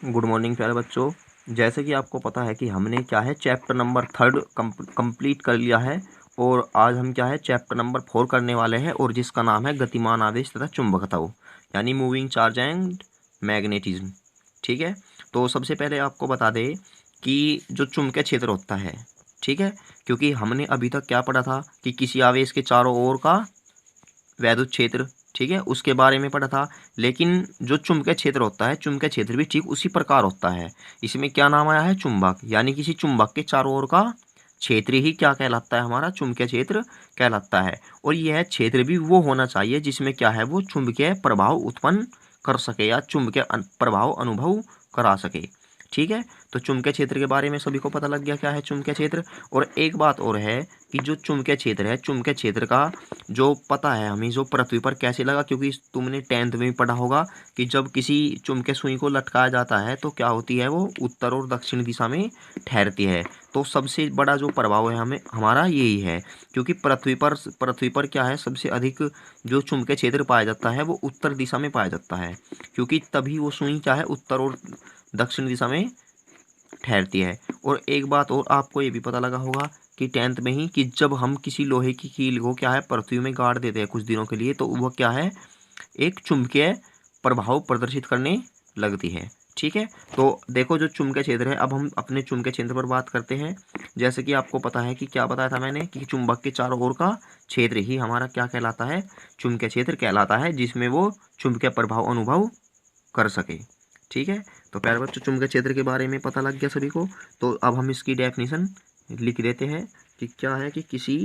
Good morning प्यारे बच्चों। जैसे कि आपको पता है कि हमने क्या है चैप्टर नंबर 3 कंप्लीट कर लिया है और आज हम क्या है चैप्टर नंबर 4 करने वाले हैं और जिसका नाम है गतिमान आवेश तथा चुंबकत्व यानी मूविंग चार्ज एंड मैग्नेटिज्म। ठीक है, तो सबसे पहले आपको बता दें कि जो चुंबकीय क्षेत्र होता है, ठीक है, क्योंकि हमने अभी तक क्या पढ़ा था कि किसी आवेश के चारों ओर का वैद्युत क्षेत्र, ठीक है, उसके बारे में पढ़ा था। लेकिन जो चुंबकीय क्षेत्र होता है, चुंबकीय क्षेत्र भी ठीक उसी प्रकार होता है। इसमें क्या नाम आया है, चुंबक, यानी किसी चुंबक के चारों ओर का क्षेत्र ही क्या कहलाता है, हमारा चुंबकीय क्षेत्र कहलाता है। और यह क्षेत्र भी वो होना चाहिए जिसमें क्या है, वो चुंबकीय प्रभाव उत्पन्न कर सके या चुंबकीय प्रभाव अनुभव करा सके। ठीक है, तो चुंबकीय क्षेत्र के बारे में सभी को पता लग गया क्या है चुंबकीय क्षेत्र। और एक बात और है कि जो चुंबकीय क्षेत्र है, चुंबकीय क्षेत्र का जो पता है हमें, जो पृथ्वी पर कैसे लगा, क्योंकि तुमने 10th में भी पढ़ा होगा कि जब किसी चुंबकीय सुई को लटकाया जाता है तो क्या होती है, वो उत्तर और दक्षिण दिशा में ठहरती है। तो सबसे बड़ा जो प्रभाव है हमें हमारा यही है, क्योंकि पृथ्वी पर क्या है, सबसे अधिक जो चुंबकीय क्षेत्र पाया जाता है वो उत्तर दिशा में पाया जाता है, क्योंकि तभी वो सुई क्या है उत्तर और दक्षिण दिशा में ठहरती है। और एक बात और आपको ये भी पता लगा होगा कि 10th में ही कि जब हम किसी लोहे की कील को क्या है पृथ्वी में गाड़ देते हैं कुछ दिनों के लिए, तो वह क्या है, एक चुंबकीय प्रभाव प्रदर्शित करने लगती है। ठीक है, तो देखो जो चुंबकीय क्षेत्र है, अब हम अपने चुंबकीय क्षेत्र पर बात करते हैं। जैसे कि आपको पता है कि क्या बताया था मैंने कि चुंबक के चारों ओर का क्षेत्र ही हमारा क्या कहलाता है, चुंबकीय क्षेत्र कहलाता है, जिसमें वो चुंबकीय प्रभाव अनुभव कर सके। ठीक है, तो प्यारे बच्चों चुंबकीय क्षेत्र के बारे में पता लग गया सभी को। तो अब हम इसकी डेफिनेशन लिख देते हैं कि क्या है कि किसी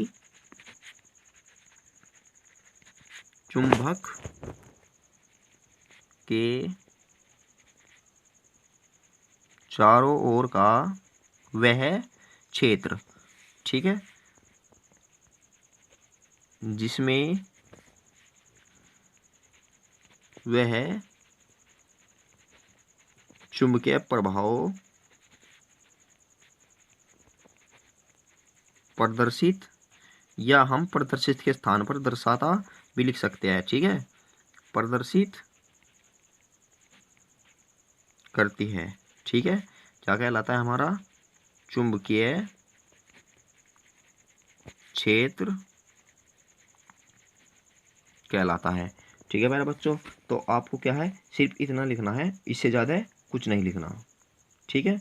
चुंबक के चारों ओर का वह क्षेत्र, ठीक है, जिसमें वह चुंबकीय प्रभाव प्रदर्शित, या हम प्रदर्शित के स्थान पर दर्शाता भी लिख सकते हैं, ठीक है, प्रदर्शित करती है। ठीक है, क्या कहलाता है हमारा, चुंबकीय क्षेत्र कहलाता है। ठीक है मेरे बच्चों, तो आपको क्या है, सिर्फ इतना लिखना है, इससे ज़्यादा कुछ नहीं लिखना। ठीक है,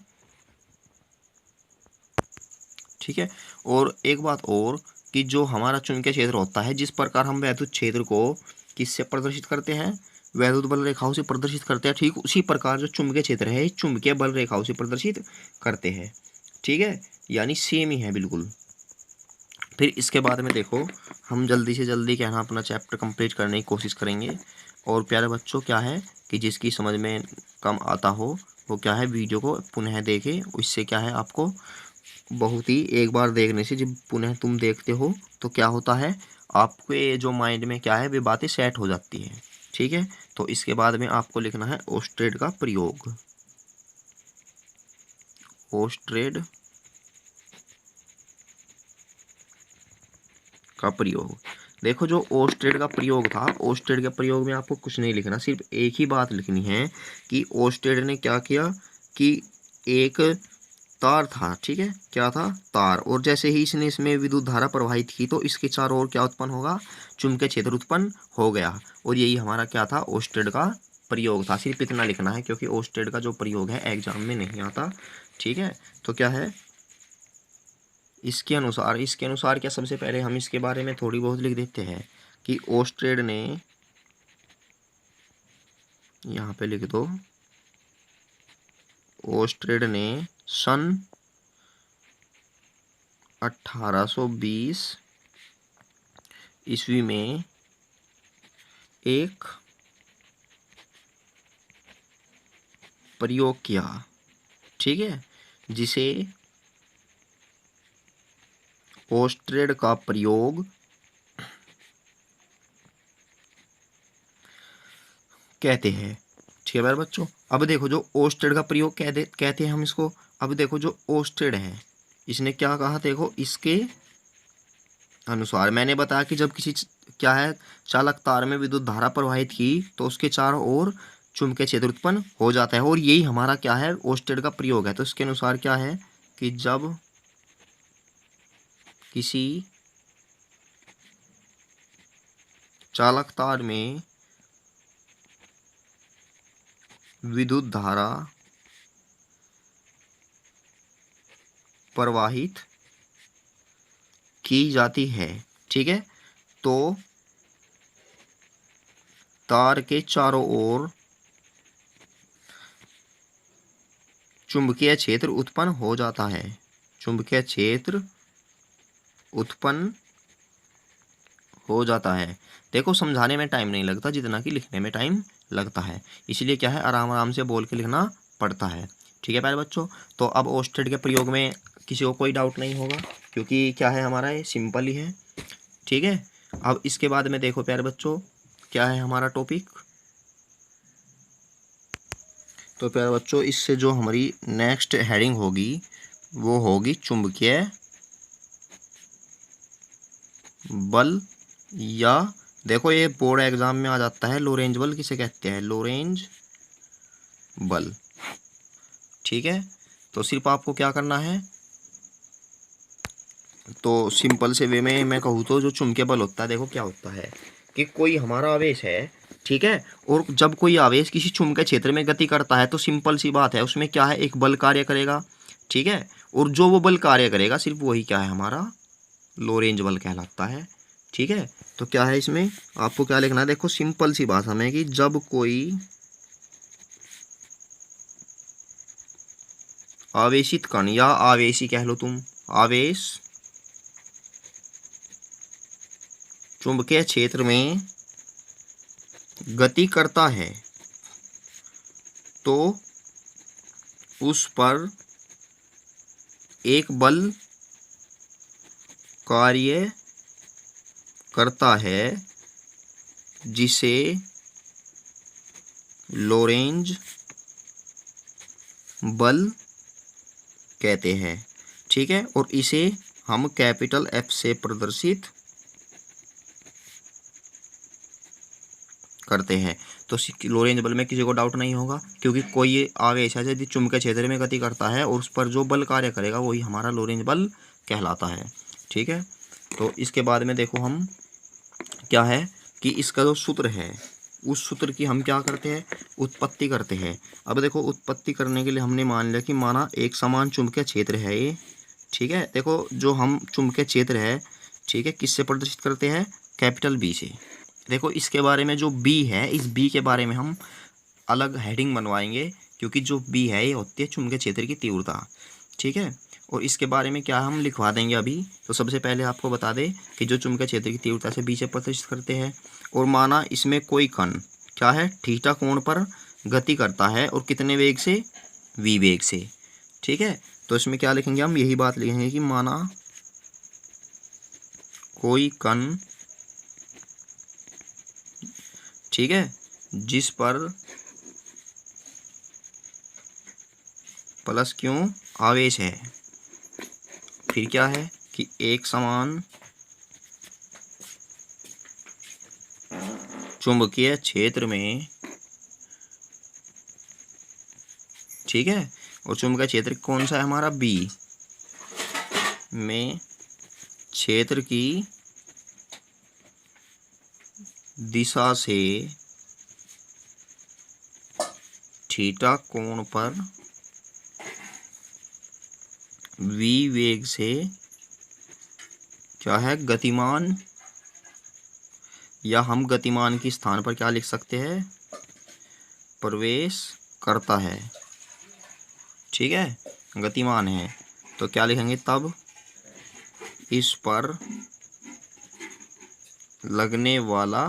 ठीक है। और एक बात और कि जो हमारा चुंबकीय क्षेत्र होता है, जिस प्रकार हम वैद्युत क्षेत्र को किससे प्रदर्शित करते हैं, वैद्युत बल रेखाओं से प्रदर्शित करते हैं, ठीक उसी प्रकार जो चुंबकीय क्षेत्र है चुंबकीय बल रेखाओं से प्रदर्शित करते हैं। ठीक है, यानी सेम ही है बिल्कुल। फिर इसके बाद में देखो, हम जल्दी से जल्दी क्या है अपना चैप्टर कंप्लीट करने की कोशिश करेंगे। और प्यारे बच्चों क्या है कि जिसकी समझ में कम आता हो वो क्या है वीडियो को पुनः देखे, उससे क्या है आपको बहुत ही, एक बार देखने से जब पुनः तुम देखते हो तो क्या होता है, आपके जो माइंड में क्या है वे बातें सेट हो जाती हैं। ठीक है, तो इसके बाद में आपको लिखना है ओस्टेड का प्रयोग। ओस्टेड का प्रयोग, देखो जो ओस्टेड का प्रयोग था, ओस्टेड के प्रयोग में आपको कुछ नहीं लिखना, सिर्फ एक ही बात लिखनी है कि ओस्टेड ने क्या किया कि एक तार था, ठीक है, क्या था, तार, और जैसे ही इसने इसमें विद्युत धारा प्रवाहित की तो इसके चारों ओर क्या उत्पन्न होगा, चुंबकीय क्षेत्र उत्पन्न हो गया। और यही हमारा क्या था, ओस्टेड का प्रयोग था। सिर्फ इतना लिखना है क्योंकि ओस्टेड का जो प्रयोग है एग्जाम में नहीं आता। ठीक है, तो क्या है, इसके अनुसार क्या, सबसे पहले हम इसके बारे में थोड़ी बहुत लिख देते हैं कि ओस्टेड ने, यहाँ पे लिख दो, ओस्टेड ने सन 1820 ईस्वी में एक प्रयोग किया, ठीक है, जिसे ओस्टेड का प्रयोग कहते हैं। ठीक है मेरे बच्चों, अब देखो जो ओस्टेड का प्रयोग कहते हैं हम इसको। अब देखो जो ओस्टेड है इसने क्या कहा, देखो इसके अनुसार मैंने बताया कि जब किसी क्या है चालक तार में विद्युत धारा प्रवाहित की तो उसके चारों ओर चुंबकीय क्षेत्र उत्पन्न हो जाता है। और यही हमारा क्या है, ओस्टेड का प्रयोग है। तो इसके अनुसार क्या है कि जब किसी चालक तार में विद्युत धारा प्रवाहित की जाती है, ठीक है, तो तार के चारों ओर चुंबकीय क्षेत्र उत्पन्न हो जाता है। चुंबकीय क्षेत्र उत्पन्न हो जाता है। देखो समझाने में टाइम नहीं लगता जितना कि लिखने में टाइम लगता है, इसलिए क्या है आराम आराम से बोल के लिखना पड़ता है, ठीक है प्यारे बच्चों। तो अब ओस्टेड के प्रयोग में किसी को कोई डाउट नहीं होगा, क्योंकि क्या है हमारा ये सिंपल ही है, ठीक है। अब इसके बाद में देखो प्यारे बच्चों क्या है हमारा टॉपिक। तो प्यारे बच्चों इससे जो हमारी नेक्स्ट हेडिंग होगी वो होगी चुंबकीय बल, या देखो ये बोर्ड एग्जाम में आ जाता है लोरेंज बल किसे कहते हैं, लोरेंज बल, ठीक है। तो सिर्फ आपको क्या करना है, तो सिंपल से वे में मैं कहूँ तो जो चुंबकीय बल होता है, देखो क्या होता है कि कोई हमारा आवेश है, ठीक है, और जब कोई आवेश किसी चुंबकीय क्षेत्र में गति करता है तो सिंपल सी बात है उसमें क्या है एक बल कार्य करेगा, ठीक है, और जो वो बल कार्य करेगा सिर्फ वही क्या है हमारा लोरेंज बल कहलाता है, ठीक है। तो क्या है इसमें आपको क्या लिखना है, देखो सिंपल सी भाषा में कि जब कोई आवेशित कण या आवेशी कह लो तुम, आवेश चुंबकीय क्षेत्र में गति करता है तो उस पर एक बल कार्य करता है जिसे लोरेंज बल कहते हैं, ठीक है, और इसे हम कैपिटल एफ से प्रदर्शित करते हैं। तो लोरेंज बल में किसी को डाउट नहीं होगा, क्योंकि कोई आवेश है यदि चुंबकीय क्षेत्र में गति करता है और उस पर जो बल कार्य करेगा वही हमारा लोरेंज बल कहलाता है, ठीक है। तो इसके बाद में देखो हम क्या है कि इसका जो सूत्र है उस सूत्र की हम क्या करते हैं, उत्पत्ति करते हैं। अब देखो उत्पत्ति करने के लिए हमने मान लिया कि माना एक समान चुंबकीय क्षेत्र है ये, ठीक है, देखो जो हम चुंबकीय क्षेत्र है, ठीक है, किससे प्रदर्शित करते हैं, कैपिटल बी से। देखो इसके बारे में जो बी है, इस बी के बारे में हम अलग हेडिंग बनवाएंगे, क्योंकि जो बी है ये होती है चुंबकीय क्षेत्र की तीव्रता, ठीक है, और इसके बारे में क्या हम लिखवा देंगे अभी। तो सबसे पहले आपको बता दें कि जो चुंबकीय क्षेत्र की तीव्रता से बी से प्रदर्शित करते हैं, और माना इसमें कोई कण क्या है थीटा कोण पर गति करता है और कितने वेग से, वी वेग से, ठीक है। तो इसमें क्या लिखेंगे हम, यही बात लिखेंगे कि माना कोई कण, ठीक है, जिस पर प्लस क्यों आवेश है, फिर क्या है कि एक समान चुंबकीय क्षेत्र में, ठीक है, और चुंबकीय क्षेत्र कौन सा है हमारा बी में क्षेत्र की दिशा से थीटा कोण पर वी वेग से क्या है गतिमान, या हम गतिमान के स्थान पर क्या लिख सकते हैं, प्रवेश करता है, ठीक है, गतिमान है। तो क्या लिखेंगे तब इस पर लगने वाला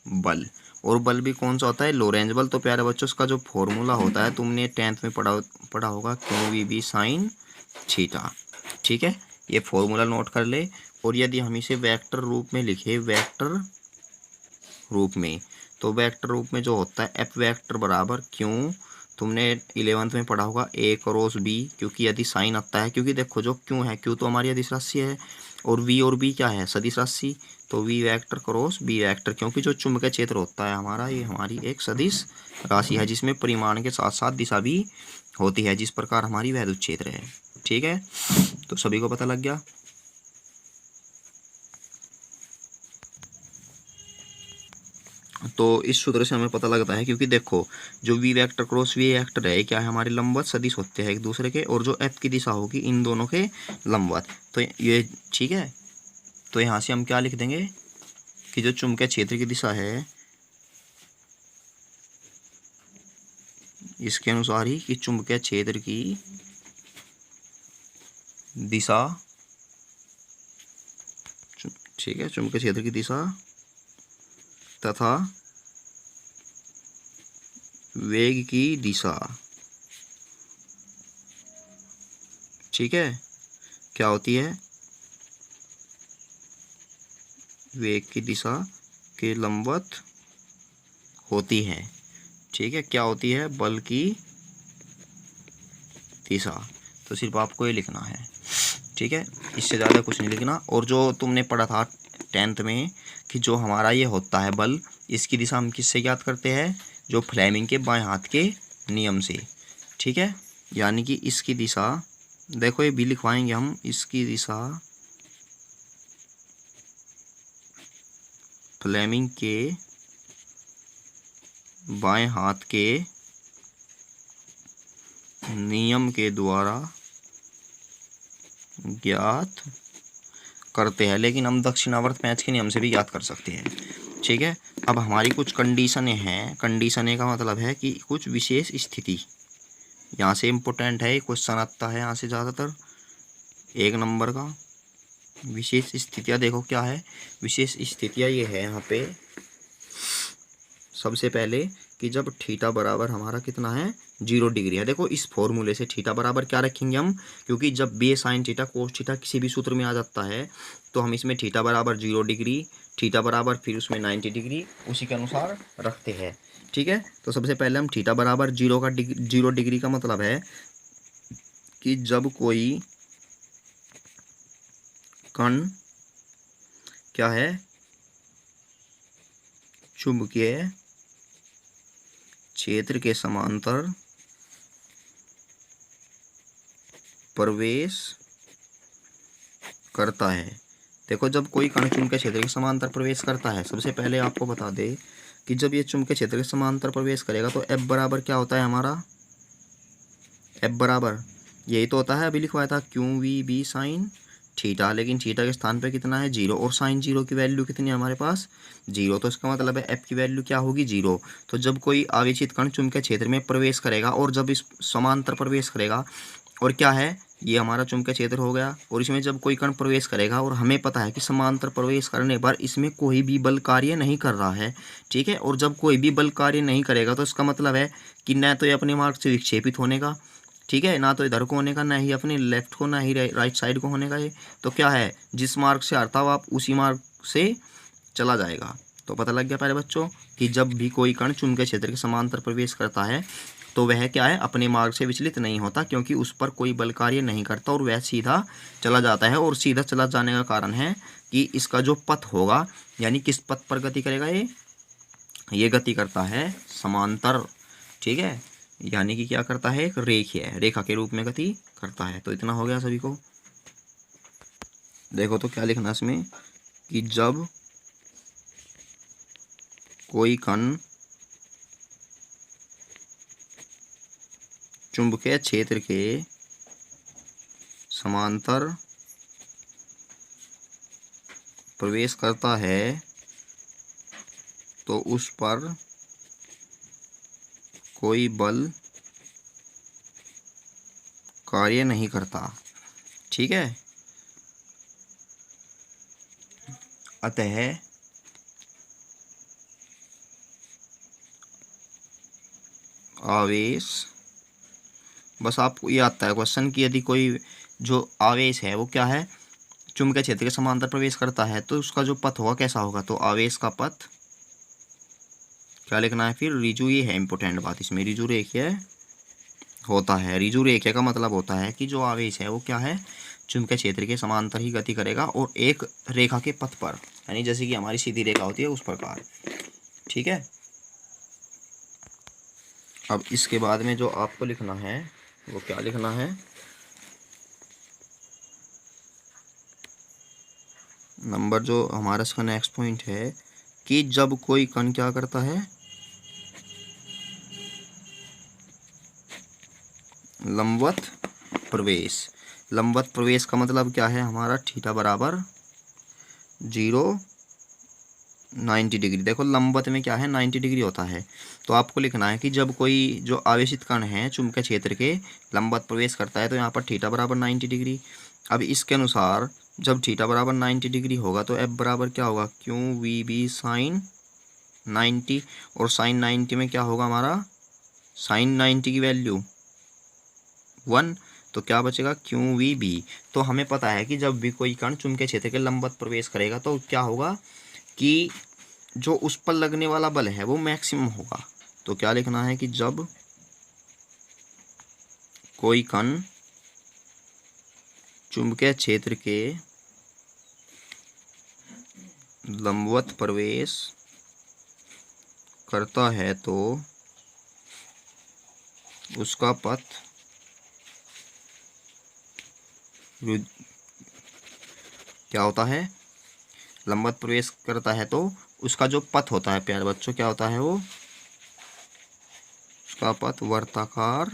बल, और बल भी कौन सा होता है, लोरेंज बल। तो प्यारे बच्चों उसका जो फॉर्मूला होता है तुमने 10th में पढ़ा होगा, Q V B sine theta, ठीक है, ये फॉर्मूला नोट कर ले। और यदि हम इसे वेक्टर रूप में लिखे, वेक्टर रूप में, तो वेक्टर रूप में जो होता है एफ वेक्टर बराबर क्यू, तुमने 11th में पढ़ा होगा ए क्रॉस बी, क्योंकि यदि साइन आता है, क्योंकि देखो जो क्यू है, क्यू तो हमारी अदिश राशि है और v क्या है, सदिश राशि। तो v vector cross b vector, क्योंकि जो चुंबकीय क्षेत्र होता है हमारा, ये हमारी एक सदिश राशि है जिसमें परिमाण के साथ साथ दिशा भी होती है, जिस प्रकार हमारी विद्युत क्षेत्र है। ठीक है, तो सभी को पता लग गया। तो इस सूत्र से हमें पता लगता है, क्योंकि देखो जो v vector cross v vector है क्या है, हमारे लंबवत सदिश होते हैं एक दूसरे के, और जो f की दिशा होगी इन दोनों के लंबवत। तो ये ठीक है, तो यहाँ से हम क्या लिख देंगे कि जो चुंबकीय क्षेत्र की दिशा है इसके अनुसार ही कि चुंबकीय क्षेत्र की दिशा, ठीक है, चुंबकीय क्षेत्र की दिशा तथा वेग की दिशा, ठीक है, क्या होती है, वेग की दिशा के लंबवत होती है। ठीक है, क्या होती है, बल की दिशा। तो सिर्फ आपको ये लिखना है, ठीक है, इससे ज़्यादा कुछ नहीं लिखना। और जो तुमने पढ़ा था 10th में कि जो हमारा ये होता है बल, इसकी दिशा हम किससे ज्ञात करते हैं, जो फ्लेमिंग के बाएं हाथ के नियम से। ठीक है, यानी कि इसकी दिशा, देखो ये भी लिखवाएंगे हम, इसकी दिशा फ्लेमिंग के बाएं हाथ के नियम के द्वारा ज्ञात करते हैं, लेकिन हम दक्षिणावर्त पैंच के नियम से भी ज्ञात कर सकते हैं। ठीक है, अब हमारी कुछ कंडीशनें हैं। कंडीशनें का मतलब है कि कुछ विशेष स्थिति, यहाँ से इम्पोर्टेंट है, क्वेश्चन आता है यहाँ से ज़्यादातर 1 नंबर का। विशेष स्थितियाँ देखो क्या है, विशेष स्थितियाँ ये है यहाँ पे, सबसे पहले कि जब थीटा बराबर हमारा कितना है, 0 डिग्री है। देखो इस फॉर्मूले से थीटा बराबर क्या रखेंगे हम, क्योंकि जब बे साइन थीटा कोस थीटा किसी भी सूत्र में आ जाता है तो हम इसमें थीटा बराबर 0 डिग्री, थीटा बराबर फिर उसमें 90 डिग्री, उसी के अनुसार रखते हैं। ठीक है, तो सबसे पहले हम थीटा बराबर 0 डिग्री का मतलब है कि जब कोई कण क्या है, चुंबकीय क्षेत्र के समांतर प्रवेश करता है। देखो जब कोई कण चुंबकीय क्षेत्र के समांतर प्रवेश करता है, सबसे पहले आपको बता दे कि जब ये चुंबकीय क्षेत्र के समांतर प्रवेश करेगा तो F बराबर क्या होता है हमारा, F बराबर यही तो होता है, अभी लिखवाया था QVB साइन थीटा, लेकिन थीटा के स्थान पे कितना है 0, और साइन 0 की वैल्यू कितनी है हमारे पास 0, तो इसका मतलब है F की वैल्यू क्या होगी 0। तो जब कोई आवेशित कण चुंबकीय क्षेत्र में प्रवेश करेगा और जब इस समांतर प्रवेश करेगा, और क्या है ये हमारा चुंबकीय क्षेत्र हो गया, और इसमें जब कोई कण प्रवेश करेगा और हमें पता है कि समांतर प्रवेश करने पर इसमें कोई भी बल कार्य नहीं कर रहा है। ठीक है, और जब कोई भी बल कार्य नहीं करेगा तो इसका मतलब है कि न तो ये अपने मार्ग से विक्षेपित होने का, ठीक है, ना तो इधर को होने का, ना ही अपने लेफ्ट को, ना ही राइट साइड को होने का। ये तो क्या है, जिस मार्ग से आता हो आप उसी मार्ग से चला जाएगा। तो पता लग गया प्यारे बच्चों कि जब भी कोई कण चुंबकीय क्षेत्र के समांतर प्रवेश करता है तो वह क्या है, अपने मार्ग से विचलित नहीं होता, क्योंकि उस पर कोई बल कार्य नहीं करता और वह सीधा चला जाता है। और सीधा चला जाने का कारण है कि इसका जो पथ होगा, यानी किस पथ पर गति करेगा, ये गति करता है समांतर। ठीक है, यानी कि क्या करता है, एक रेखा के रूप में गति करता है। तो इतना हो गया सभी को। देखो तो क्या लिखना इसमें कि जब कोई कण चुंबकीय क्षेत्र के समांतर प्रवेश करता है तो उस पर कोई बल कार्य नहीं करता। ठीक है, अतः आवेश, बस आपको ये आता है क्वेश्चन कि यदि कोई जो आवेश है वो क्या है, चुंबकीय क्षेत्र के समांतर प्रवेश करता है तो उसका जो पथ होगा कैसा होगा, तो आवेश का पथ क्या लिखना है फिर, ऋजु। ये है इंपॉर्टेंट बात इसमें, ऋजु रेखीय होता है। ऋजु रेखीय का मतलब होता है कि जो आवेश है वो क्या है, चुंबकीय क्षेत्र के समांतर ही गति करेगा और एक रेखा के पथ पर, यानी जैसे कि हमारी सीधी रेखा होती है उस प्रकार। ठीक है। अब इसके बाद में जो आपको लिखना है वो क्या लिखना है, नंबर जो हमारा इसका नेक्स्ट पॉइंट है कि जब कोई कण क्या करता है, लंबवत प्रवेश। लंबवत प्रवेश का मतलब क्या है हमारा, थीटा बराबर 90 डिग्री। देखो लंबवत में क्या है 90 डिग्री होता है। तो आपको लिखना है कि जब कोई जो आवेशित कण है चुंबकीय क्षेत्र के लंबवत प्रवेश करता है तो यहाँ पर थीटा बराबर 90 डिग्री। अब इसके अनुसार जब थीटा बराबर 90 डिग्री होगा तो एफ बराबर क्या होगा, क्यू वी बी साइन 90, और साइन 90 में क्या होगा हमारा, साइन 90 की वैल्यू 1, तो क्या बचेगा, क्यू वी बी। तो हमें पता है कि जब भी कोई कण चुंबकीय क्षेत्र के लंबवत प्रवेश करेगा तो क्या होगा कि जो उस पर लगने वाला बल है वो मैक्सिमम होगा। तो क्या लिखना है कि जब कोई कण चुंबकीय क्षेत्र के लंबवत प्रवेश करता है तो उसका पथ क्या होता है, लंबवत प्रवेश करता है तो उसका जो पथ होता है प्यारे बच्चों क्या होता है, वो उसका पथ वर्ताकार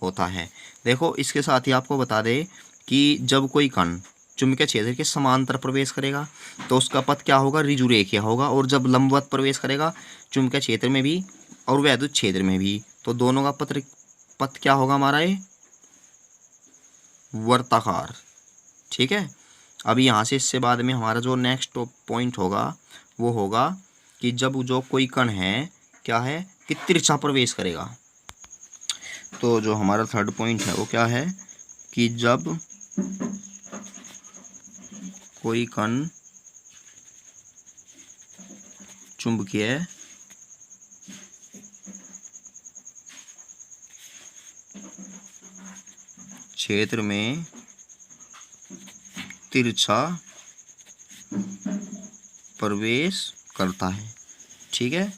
होता है। देखो इसके साथ ही आपको बता दें कि जब कोई कण चुंबकीय क्षेत्र के समांतर प्रवेश करेगा तो उसका पथ क्या होगा, ऋजुरेखीय होगा, और जब लंबवत प्रवेश करेगा चुंबकीय क्षेत्र में भी और वैद्युत क्षेत्र में भी तो दोनों का पथ क्या होगा हमारा, ये वर्ताकार। ठीक है। अब यहाँ से इससे बाद में हमारा जो नेक्स्ट पॉइंट होगा वो होगा कि जब जो कोई कण है क्या है कि तिरछा प्रवेश करेगा। तो जो हमारा थर्ड पॉइंट है वो क्या है कि जब कोई कण चुंबकीय क्षेत्र में तिरछा प्रवेश करता है। ठीक है।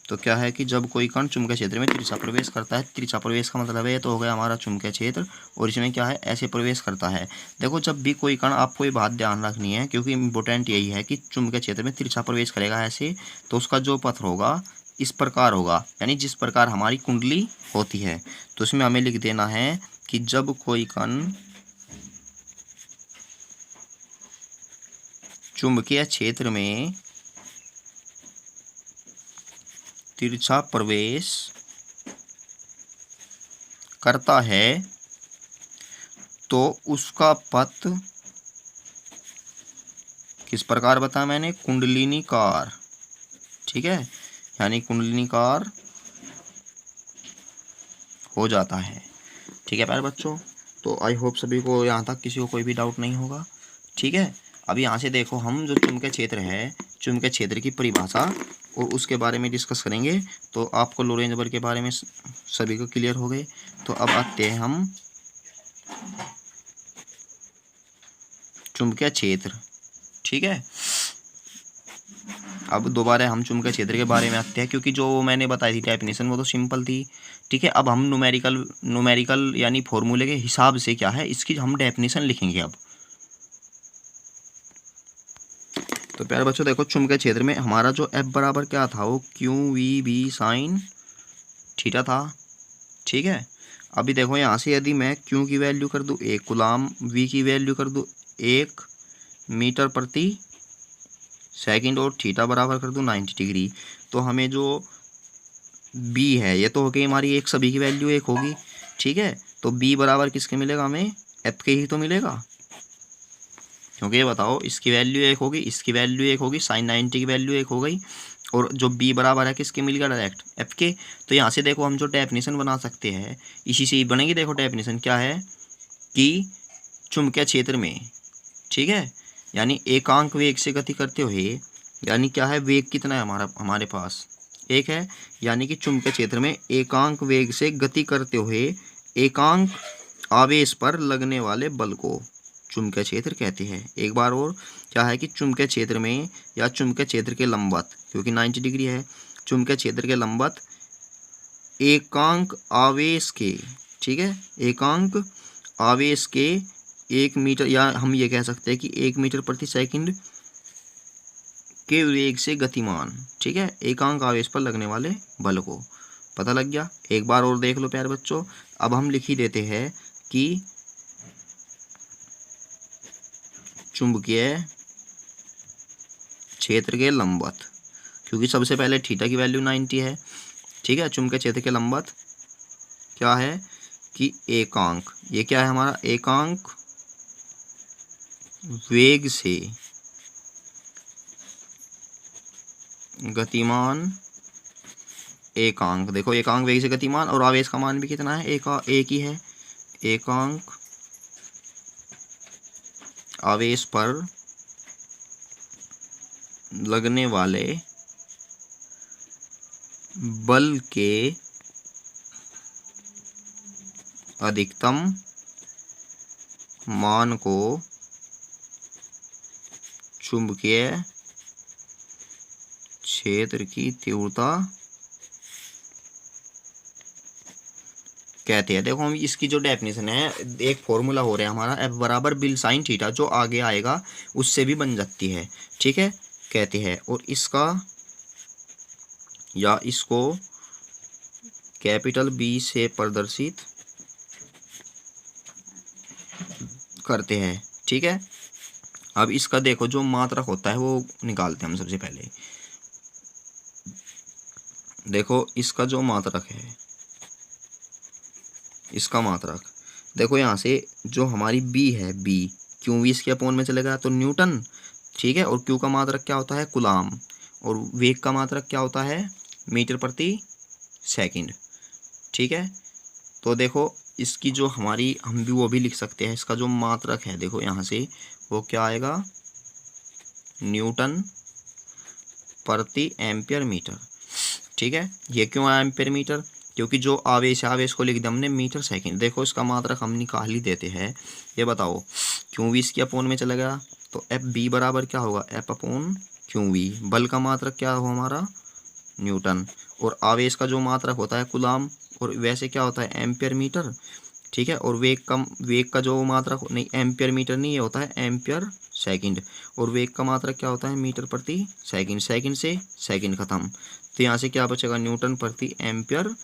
तो क्या है कि जब कोई कण चुंबकीय क्षेत्र में तिरछा प्रवेश करता है, तिरछा प्रवेश का मतलब है तो हो गया हमारा चुंबकीय क्षेत्र, और इसमें क्या है ऐसे प्रवेश करता है। देखो जब भी कोई कण, आपको ये बात ध्यान रखनी है क्योंकि इम्पोर्टेंट यही है कि चुंबकीय क्षेत्र में तिरछा प्रवेश करेगा ऐसे, तो उसका जो पथ होगा इस प्रकार होगा, यानी जिस प्रकार हमारी कुंडली होती है। तो इसमें हमें लिख देना है कि जब कोई कण चुंबकीय क्षेत्र में तिरछा प्रवेश करता है तो उसका पथ किस प्रकार बताया मैंने, कुंडलिनीकार। ठीक है, यानी कुंडलिनीकार हो जाता है। ठीक है प्यारे बच्चों, तो आई होप सभी को यहाँ तक किसी को कोई भी डाउट नहीं होगा। ठीक है। अब यहाँ से देखो हम जो चुंबकीय क्षेत्र है, चुंबकीय क्षेत्र की परिभाषा और उसके बारे में डिस्कस करेंगे। तो आपको लोरेंज नंबर के बारे में सभी को क्लियर हो गए। तो अब आते हैं हम चुंबकीय क्षेत्र। ठीक है। अब दोबारा हम चुंबकीय क्षेत्र के बारे में आते हैं, क्योंकि जो मैंने बताई थी डेफिनेशन वो तो सिंपल थी। ठीक है। अब हम न्यूमेरिकल यानी फॉर्मूले के हिसाब से क्या है इसकी हम डेफिनेशन लिखेंगे अब। तो प्यारे बच्चों देखो चुंबकीय क्षेत्र में हमारा जो एफ बराबर क्या था, वो Q V B sine theta था। ठीक है। अभी देखो यहाँ से यदि मैं क्यू की वैल्यू कर दूँ 1 कूलाम, वी की वैल्यू कर दूँ 1 मीटर प्रति सेकंड और थीटा बराबर कर दूँ 90 डिग्री, तो हमें जो बी है ये तो हो गई हमारी एक, सभी की वैल्यू 1 होगी। ठीक है। तो बी बराबर किसके मिलेगा, हमें एफ के ही तो मिलेगा, क्योंकि ये बताओ इसकी वैल्यू 1 होगी, इसकी वैल्यू 1 होगी, साइन 90 की वैल्यू 1 हो गई, और जो b बराबर है किसके मिल गया, डायरेक्ट f के। तो यहाँ से देखो हम जो डेफिनेशन बना सकते हैं इसी से ही बनेगी। देखो डेफिनेशन क्या है कि चुंबकीय क्षेत्र में, ठीक है, यानी एकांक वेग से गति करते हुए, यानी क्या है वेग कितना है हमारे पास 1 है, यानी कि चुंबकीय क्षेत्र में एकांक वेग से गति करते हुए एकांक आवेश पर लगने वाले बल को चुंबकीय क्षेत्र कहते हैं। एक बार और, क्या है कि चुंबकीय क्षेत्र में या चुंबकीय क्षेत्र के लंबवत, क्योंकि 90 डिग्री है, चुंबकीय क्षेत्र के लंबवत एकांक आवेश के, ठीक है, एकांक आवेश के 1 मीटर, या हम ये कह सकते हैं कि 1 मीटर प्रति सेकंड के वेग से गतिमान, ठीक है, एकांक आवेश पर लगने वाले बल को पता लग गया। एक बार और देख लो प्यारे बच्चों। अब हम लिख ही देते हैं कि चुंबकीय क्षेत्र के लंबवत, क्योंकि सबसे पहले थीटा की वैल्यू 90 है, ठीक है। चुंबकीय क्षेत्र के लंबवत क्या है कि एकांक, ये क्या है हमारा, एकांक वेग से गतिमान एकांक, देखो एकांक वेग से गतिमान, और आवेश का मान भी कितना है, एक ही है। एकांक आवेश पर लगने वाले बल के अधिकतम मान को चुंबकीय क्षेत्र की तीव्रता कहते हैं। देखो हम इसकी जो डेफिनेशन है, एक फॉर्मूला हो रहा है हमारा F बराबर बिल साइन थीटा, जो आगे आएगा उससे भी बन जाती है, ठीक है, कहते हैं। और इसका या इसको कैपिटल B से प्रदर्शित करते हैं, ठीक है। अब इसका देखो जो मात्रक होता है वो निकालते हैं हम सबसे पहले। देखो इसका जो मात्रक है, इसका मात्रक देखो, यहाँ से जो हमारी B है, B क्यों भी इसके अपोन में चलेगा तो न्यूटन, ठीक है। और Q का मात्रक क्या होता है, कूलाम, और वेग का मात्रक क्या होता है, मीटर प्रति सेकंड, ठीक है। तो देखो इसकी जो हमारी, हम भी वो भी लिख सकते हैं, इसका जो मात्रक है देखो यहाँ से वो क्या आएगा, न्यूटन प्रति एम्पियर मीटर, ठीक है। ये क्यों आया एम्पियर मीटर, क्योंकि जो आवेश है, आवेश को लिख दिया हमने मीटर सेकंड। देखो इसका मात्रक हम निकाल ही देते हैं। ये बताओ क्यों भी इसकी अपोन में चलेगा तो एफ बी बराबर क्या होगा, एफ अपोन क्यों वी। बल का मात्रक क्या हो हमारा, न्यूटन, और आवेश का जो मात्रक होता है कूलाम, और वैसे क्या होता है एम्पियर मीटर, ठीक है। और वेग का जो मात्रक, नहीं एम्पियर मीटर नहीं, ये होता है एम्पियर सेकंड, और वेग का मात्रक क्या होता है मीटर प्रति सेकंड, सेकंड से सेकंड खत्म, तो यहाँ से क्या बचेगा, न्यूटन प्रति एम्पियर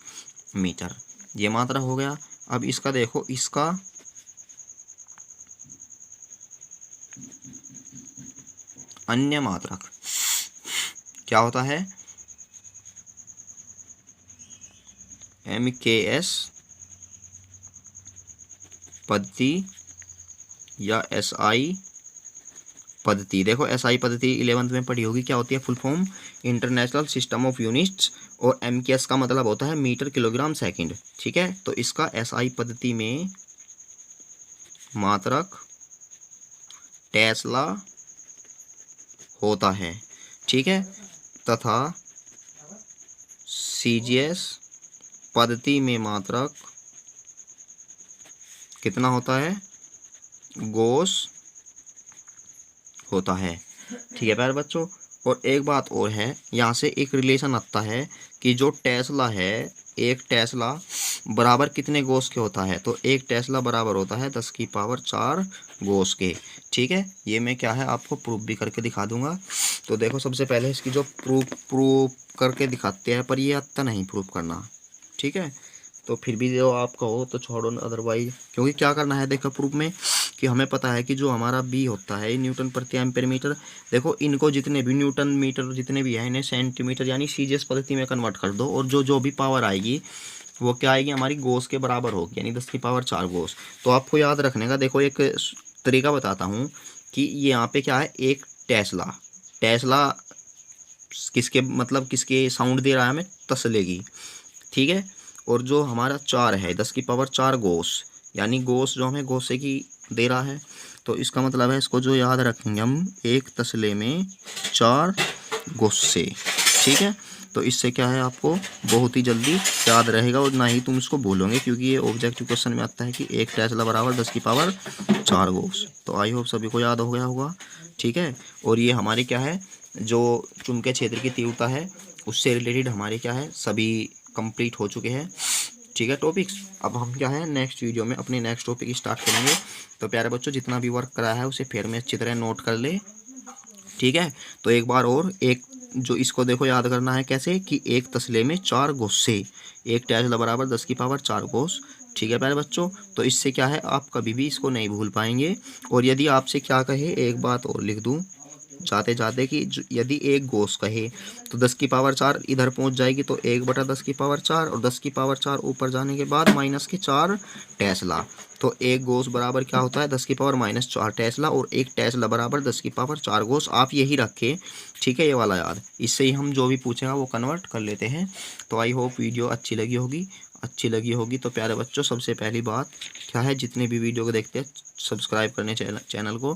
मीटर, ये मात्रक हो गया। अब इसका देखो, इसका अन्य मात्रक क्या होता है, MKS पद्धति या SI पद्धति। देखो SI पद्धति 11th में पढ़ी होगी, क्या होती है, full form international system of units, और MKS का मतलब होता है मीटर किलोग्राम सेकंड, ठीक है। तो इसका SI पद्धति में मात्रक टेस्ला होता है, ठीक है, तथा CGS पद्धति में मात्रक कितना होता है, गॉस होता है, ठीक है प्यारे बच्चों। और एक बात और है, यहाँ से एक रिलेशन आता है कि जो टेस्ला है, एक टेस्ला बराबर कितने गॉस के होता है, तो एक टेस्ला बराबर होता है 10 की पावर 4 गॉस के, ठीक है। ये मैं क्या है आपको प्रूफ भी करके दिखा दूंगा। तो देखो सबसे पहले इसकी जो प्रूफ करके दिखाते हैं, पर ये आता नहीं प्रूफ करना, ठीक है। तो फिर भी जो आप कहो तो छोड़ो, अदरवाइज, क्योंकि क्या करना है देखो प्रूफ में, कि हमें पता है कि जो हमारा बी होता है न्यूटन प्रति एम्पीयर मीटर, देखो इनको जितने भी न्यूटन मीटर जितने भी है, इन्हें सेंटीमीटर यानी CGS पद्धति में कन्वर्ट कर दो, और जो भी पावर आएगी वो क्या आएगी, हमारी गॉस के बराबर होगी, यानी 10 की पावर 4 गॉस। तो आपको याद रखने का देखो एक तरीका बताता हूँ कि ये यहाँ पे क्या है, एक टेस्ला किसके मतलब किसके साउंड दे रहा है हमें, तसले की, ठीक है। और जो हमारा 4 है 10 की पावर 4 गॉस, यानी गॉस जो हमें गॉसे की दे रहा है, तो इसका मतलब है, इसको जो याद रखेंगे हम, एक तसले में 4 गॉसे, ठीक है। तो इससे क्या है आपको बहुत ही जल्दी याद रहेगा और ना ही तुम इसको भूलोगे, क्योंकि ये ऑब्जेक्टिव क्वेश्चन में आता है कि एक टेस्ला बराबर 10 की पावर 4 गॉस। तो आई होप सभी को याद हो गया होगा। ठीक है, और ये हमारी क्या है जो चुंबकीय क्षेत्र की तीव्रता है उससे रिलेटेड हमारे क्या है सभी कंप्लीट हो चुके हैं। ठीक है टॉपिक्स। अब हम क्या है नेक्स्ट वीडियो में अपनी नेक्स्ट टॉपिक स्टार्ट करेंगे। तो प्यारे बच्चों जितना भी वर्क करा है उसे फिर में अच्छी तरह नोट कर ले। ठीक है, तो एक बार और एक जो इसको देखो याद करना है कैसे कि एक तसले में 4 गोसे, एक टेस्ला बराबर 10 की पावर 4 गोस। ठीक है प्यारे बच्चों, तो इससे क्या है आप कभी भी इसको नहीं भूल पाएंगे। और यदि आपसे क्या कहे, एक बात और लिख दूं जाते जाते कि यदि एक गोस कहे तो 10 की पावर 4 इधर पहुंच जाएगी, तो 1/10 की पावर 4 और 10 की पावर 4 ऊपर जाने के बाद माइनस के 4 टेस्ला। तो एक गोस बराबर क्या होता है 10 की पावर -4 टेस्ला, और एक टेस्ला बराबर 10 की पावर 4 गोस। आप यही रखें, ठीक है, ये वाला याद, इससे ही हम जो भी पूछेगा वो कन्वर्ट कर लेते हैं। तो आई होप वीडियो अच्छी लगी होगी। तो प्यारे बच्चों सबसे पहली बात क्या है, जितने भी वीडियो को देखते हैं सब्सक्राइब करने चैनल को,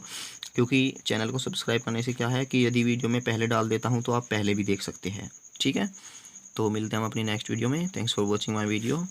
क्योंकि चैनल को सब्सक्राइब करने से क्या है कि यदि वीडियो मैं पहले डाल देता हूं तो आप पहले भी देख सकते हैं। ठीक है, तो मिलते हैं हम अपनी नेक्स्ट वीडियो में। Thanks for watching my video.